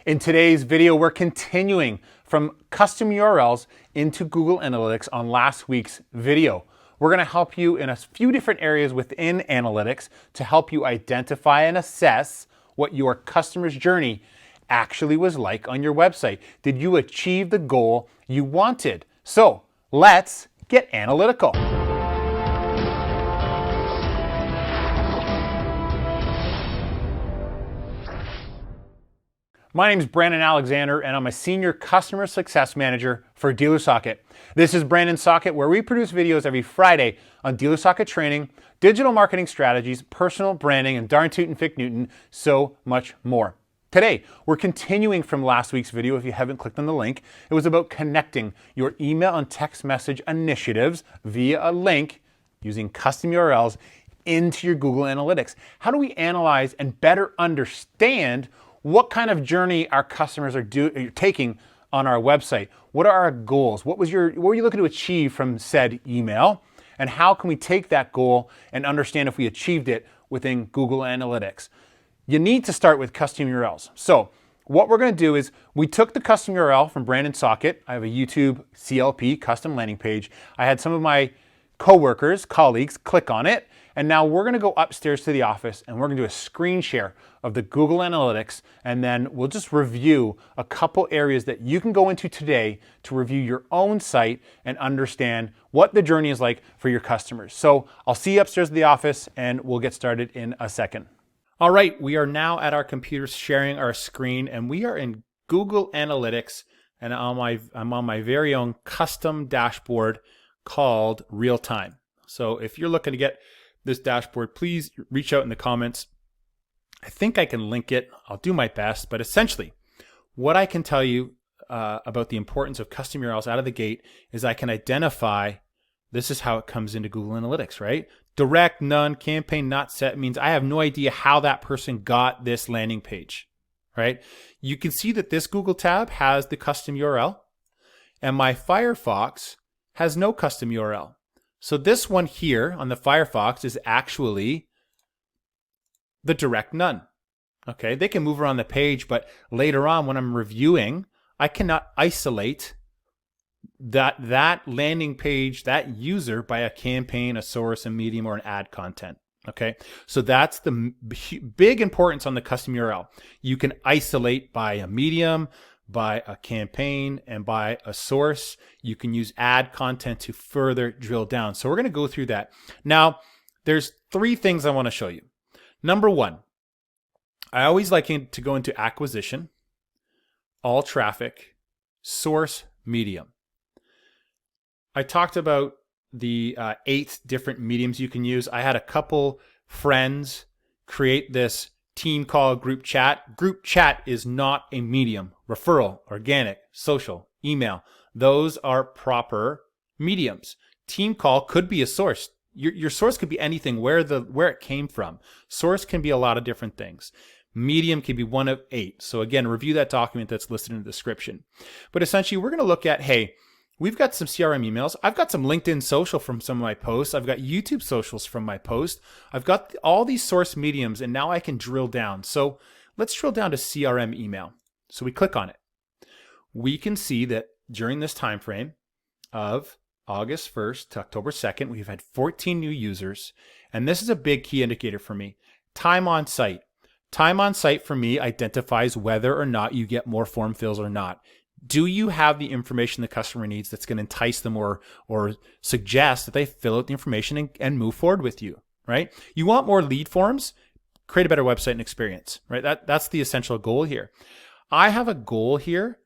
In today's video, we're continuing from custom URLs into Google Analytics on last week's video. We're going to help you in a few different areas within analytics to help you identify and assess what your customer's journey actually was like on your website. Did you achieve the goal you wanted? So let's get analytical. My name is Brandon Alexander, and I'm a Senior Customer Success Manager for Dealer Socket. This is Brandon Socket, where we produce videos every Friday on Dealer Socket training, digital marketing strategies, personal branding, and darn tootin' Fick Newton, so much more. Today, we're continuing from last week's video. If you haven't clicked on the link, it was about connecting your email and text message initiatives via a link using custom URLs into your Google Analytics. How do we analyze and better understand what kind of journey our customers are taking on our website? What are our goals? What were you looking to achieve from said email? And how can we take that goal and understand if we achieved it within Google Analytics? You need to start with custom URLs. So what we're going to do is we took the custom URL from Brandon Socket. I have a YouTube CLP custom landing page. I had some of my colleagues click on it. And now we're going to go upstairs to the office and we're going to do a screen share of the Google Analytics, and then we'll just review a couple areas that you can go into today to review your own site and understand what the journey is like for your customers. So I'll see you upstairs at the office and we'll get started in a second. All right, we are now at our computers sharing our screen, and we are in Google Analytics, and I'm on my very own custom dashboard called Real Time. So if you're looking to get this dashboard, please reach out in the comments. I think I can link it. I'll do my best, but essentially what I can tell you about the importance of custom URLs out of the gate is I can identify, this is how it comes into Google Analytics, right? Direct, none, campaign not set means I have no idea how that person got this landing page, right? You can see that this Google tab has the custom URL and my Firefox has no custom URL. So this one here on the Firefox is actually the direct none. Okay, they can move around the page, but later on when I'm reviewing, I cannot isolate that landing page, that user by a campaign, a source, a medium, or an ad content. Okay, so that's the big importance on the custom URL. You can isolate by a medium, by a campaign, and by a source. You can use ad content to further drill down. So we're going to go through that. Now, there's three things I want to show you. Number one, I always like to go into acquisition, all traffic, source, medium. I talked about the 8 different mediums you can use. I had a couple friends create this team call group chat. Group chat is not a medium. Referral, organic, social, email. Those are proper mediums. Team call could be a source. Your source could be anything, where it came from. Source can be a lot of different things. Medium can be one of 8. So again, review that document that's listed in the description. But essentially, we're going to look at, hey, we've got some CRM emails. I've got some LinkedIn social from some of my posts. I've got YouTube socials from my post. I've got all these source mediums, and now I can drill down. So let's drill down to CRM email. So we click on it. We can see that during this time frame of August 1st to October 2nd, we've had 14 new users. And this is a big key indicator for me. Time on site. Time on site for me identifies whether or not you get more form fills or not. Do you have the information the customer needs that's going to entice them or suggest that they fill out the information and move forward with you, right? You want more lead forms, create a better website and experience, right? That's the essential goal here. I have a goal here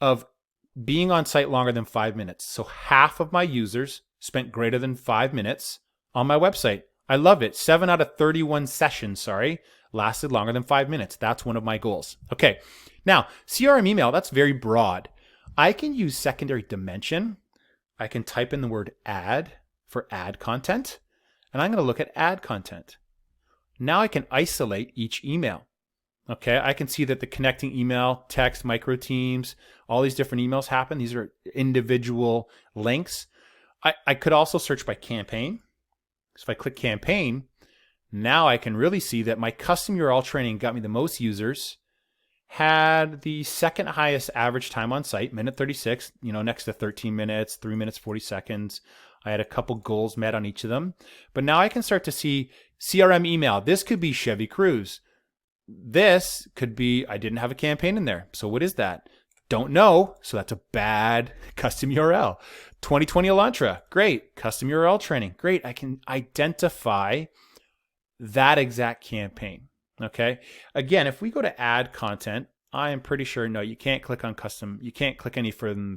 of being on site longer than 5 minutes. So half of my users spent greater than 5 minutes on my website. I love it. 7 out of 31 sessions, lasted longer than 5 minutes. That's one of my goals. Okay. Now, CRM email, that's very broad. I can use secondary dimension. I can type in the word ad for ad content, and I'm going to look at ad content. Now I can isolate each email. Okay, I can see that the connecting email, text, micro teams, all these different emails happen. These are individual links. I could also search by campaign. So if I click campaign, now I can really see that my custom URL training got me the most users, had the second highest average time on site, minute 36, next to 13 minutes, 3 minutes, 40 seconds. I had a couple goals met on each of them. But now I can start to see CRM email. This could be Chevy Cruise. This could be, I didn't have a campaign in there. So what is that? Don't know. So that's a bad custom URL. 2020 Elantra. Great. Custom URL training. Great. I can identify that exact campaign. Okay. Again, if we go to add content, I am pretty sure, no, you can't click on custom. You can't click any further than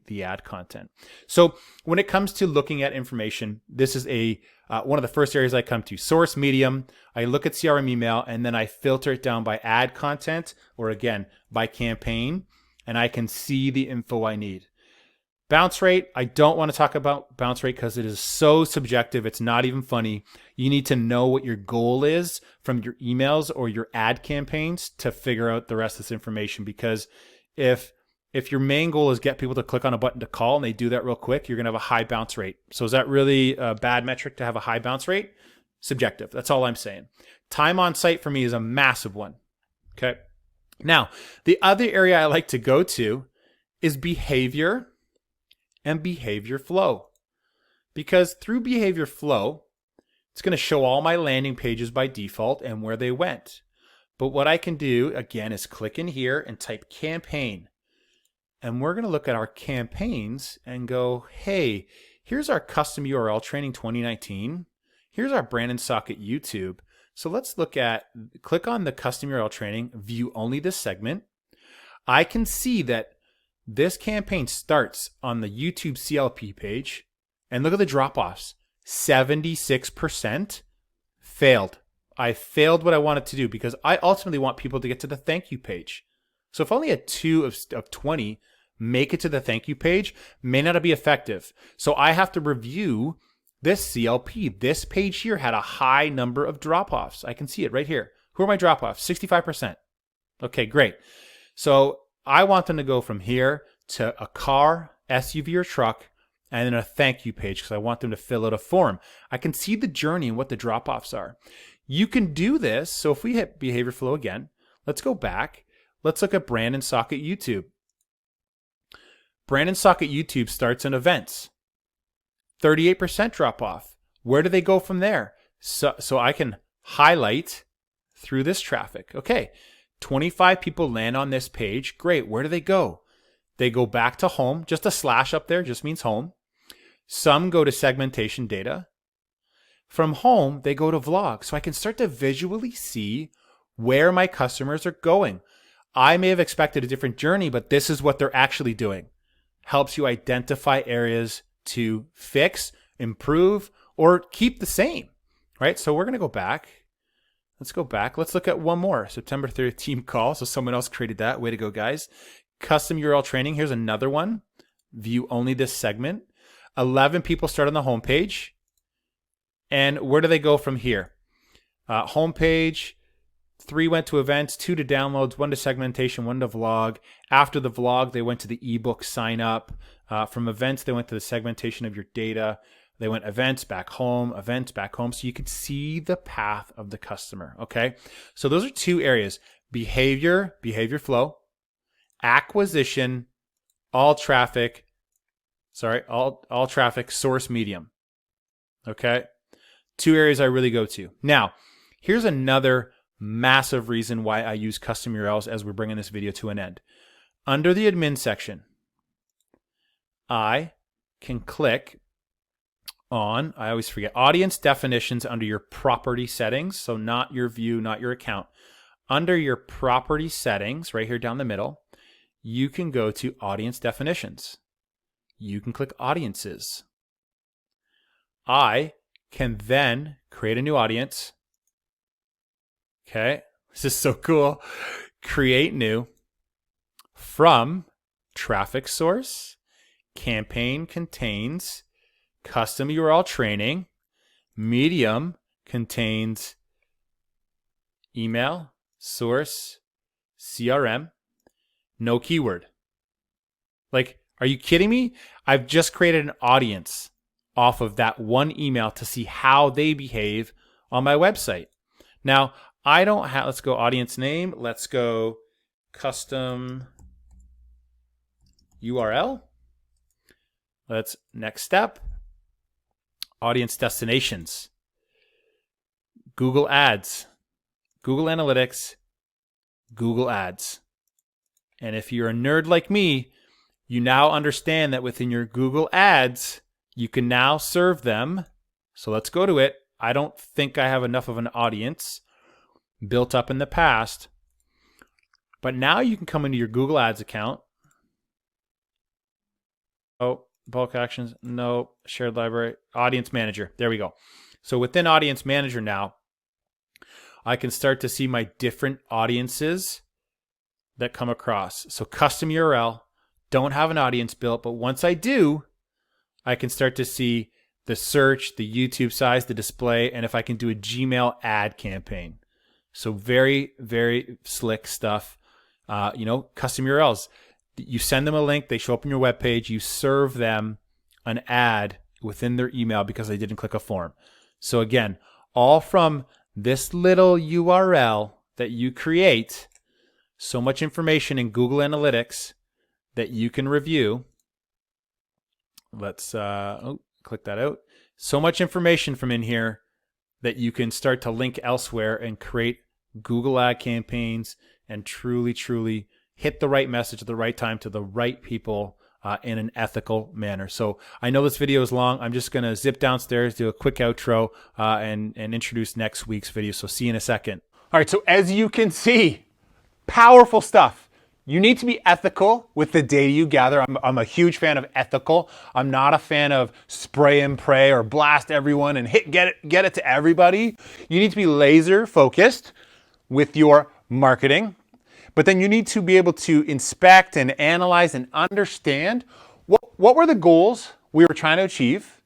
the add content. So when it comes to looking at information, this is one of the first areas I come to. Source, medium. I look at CRM email, and then I filter it down by add content, or again, by campaign, and I can see the info I need. Bounce rate, I don't want to talk about bounce rate because it is so subjective. It's not even funny. You need to know what your goal is from your emails or your ad campaigns to figure out the rest of this information. Because if your main goal is get people to click on a button to call and they do that real quick, you're going to have a high bounce rate. So is that really a bad metric to have a high bounce rate? Subjective. That's all I'm saying. Time on site for me is a massive one. Okay. Now, the other area I like to go to is behavior and behavior flow. Because through behavior flow, it's going to show all my landing pages by default and where they went. But what I can do, again, is click in here and type campaign. And we're going to look at our campaigns and go, hey, here's our custom URL training 2019. Here's our Brandon Socket YouTube. So let's click on the custom URL training, view only this segment. I can see that this campaign starts on the YouTube CLP page, and look at the drop-offs. 76% failed. I failed what I wanted to do because I ultimately want people to get to the thank you page. So if only a 2 of 20 make it to the thank you page, may not be effective. So I have to review this CLP. This page here had a high number of drop-offs. I can see it right here. Who are my drop-offs? 65%. Okay, great. So I want them to go from here to a car, SUV, or truck, and then a thank you page because I want them to fill out a form. I can see the journey and what the drop-offs are. You can do this. So if we hit behavior flow again, let's go back. Let's look at Brandon Socket YouTube. Brandon Socket YouTube starts in events. 38% drop-off. Where do they go from there? So I can highlight through this traffic. Okay. 25 people land on this page. Great. Where do they go? They go back to home. Just a slash up there just means home. Some go to segmentation data. From home, they go to vlog. So I can start to visually see where my customers are going. I may have expected a different journey, but this is what they're actually doing. Helps you identify areas to fix, improve, or keep the same, right? So we're going to go back. Let's go back. Let's look at one more. September 3rd team call. So someone else created that. Way to go, guys. Custom URL training. Here's another one. View only this segment. 11 people start on the homepage. And where do they go from here? Homepage. 3 went to events, 2 to downloads, 1 to segmentation, 1 to vlog. After the vlog, they went to the ebook sign up. From events, they went to the segmentation of your data. They went events, back home, events, back home. So you could see the path of the customer, okay? So those are 2 areas. Behavior flow, acquisition, all traffic, source medium, okay? 2 areas I really go to. Now, here's another massive reason why I use custom URLs as we're bringing this video to an end. Under the admin section, I can click on, I always forget, audience definitions under your property settings. So not your view, not your account. Under your property settings, right here down the middle, you can go to audience definitions. You can click audiences. I can then create a new audience. Okay, this is so cool. Create new from traffic source. Campaign contains custom URL training. Medium contains email, source, CRM, no keyword. Like, are you kidding me? I've just created an audience off of that one email to see how they behave on my website. Now, I don't have, let's go audience name. Let's go custom URL. Let's next step. Audience destinations. Google Ads, Google Analytics, Google Ads. And if you're a nerd like me, you now understand that within your Google Ads, you can now serve them. So let's go to it. I don't think I have enough of an audience built up in the past. But now you can come into your Google Ads account. Oh, bulk actions. No, shared library. Audience manager. There we go. So within Audience Manager now, I can start to see my different audiences that come across. So custom URL, don't have an audience built, but once I do, I can start to see the search, the YouTube size, the display, and if I can do a Gmail ad campaign. So very, very slick stuff. Custom URLs. You send them a link, they show up on your web page, you serve them an ad within their email because they didn't click a form. So again, all from this little URL that you create, so much information in Google Analytics that you can review. Let's click that out. So much information from in here that you can start to link elsewhere and create Google ad campaigns and truly, truly hit the right message at the right time to the right people in an ethical manner. So I know this video is long. I'm just going to zip downstairs, do a quick outro, and introduce next week's video. So see you in a second. All right, so as you can see, powerful stuff. You need to be ethical with the data you gather. I'm a huge fan of ethical. I'm not a fan of spray and pray or blast everyone and get it to everybody. You need to be laser focused with your marketing. But then you need to be able to inspect and analyze and understand what were the goals we were trying to achieve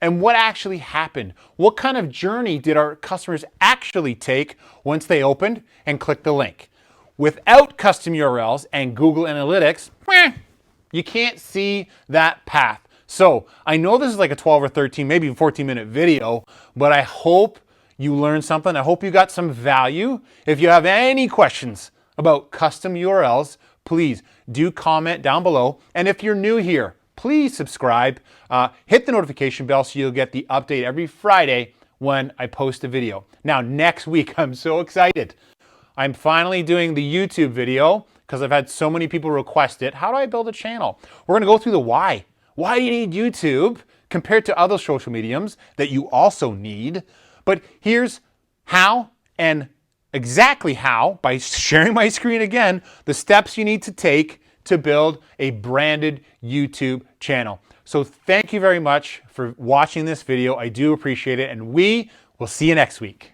and what actually happened. What kind of journey did our customers actually take once they opened and clicked the link? Without custom URLs and Google Analytics, you can't see that path. So I know this is like a 12 or 13, maybe 14-minute video, but I hope you learned something. I hope you got some value. If you have any questions about custom URLs, please do comment down below. And if you're new here, please subscribe. Hit the notification bell so you'll get the update every Friday when I post a video. Now, next week, I'm so excited. I'm finally doing the YouTube video because I've had so many people request it. How do I build a channel? We're gonna go through the why. Why do you need YouTube compared to other social mediums that you also need? But here's how, and exactly how, by sharing my screen again, the steps you need to take to build a branded YouTube channel. So thank you very much for watching this video. I do appreciate it, and we will see you next week.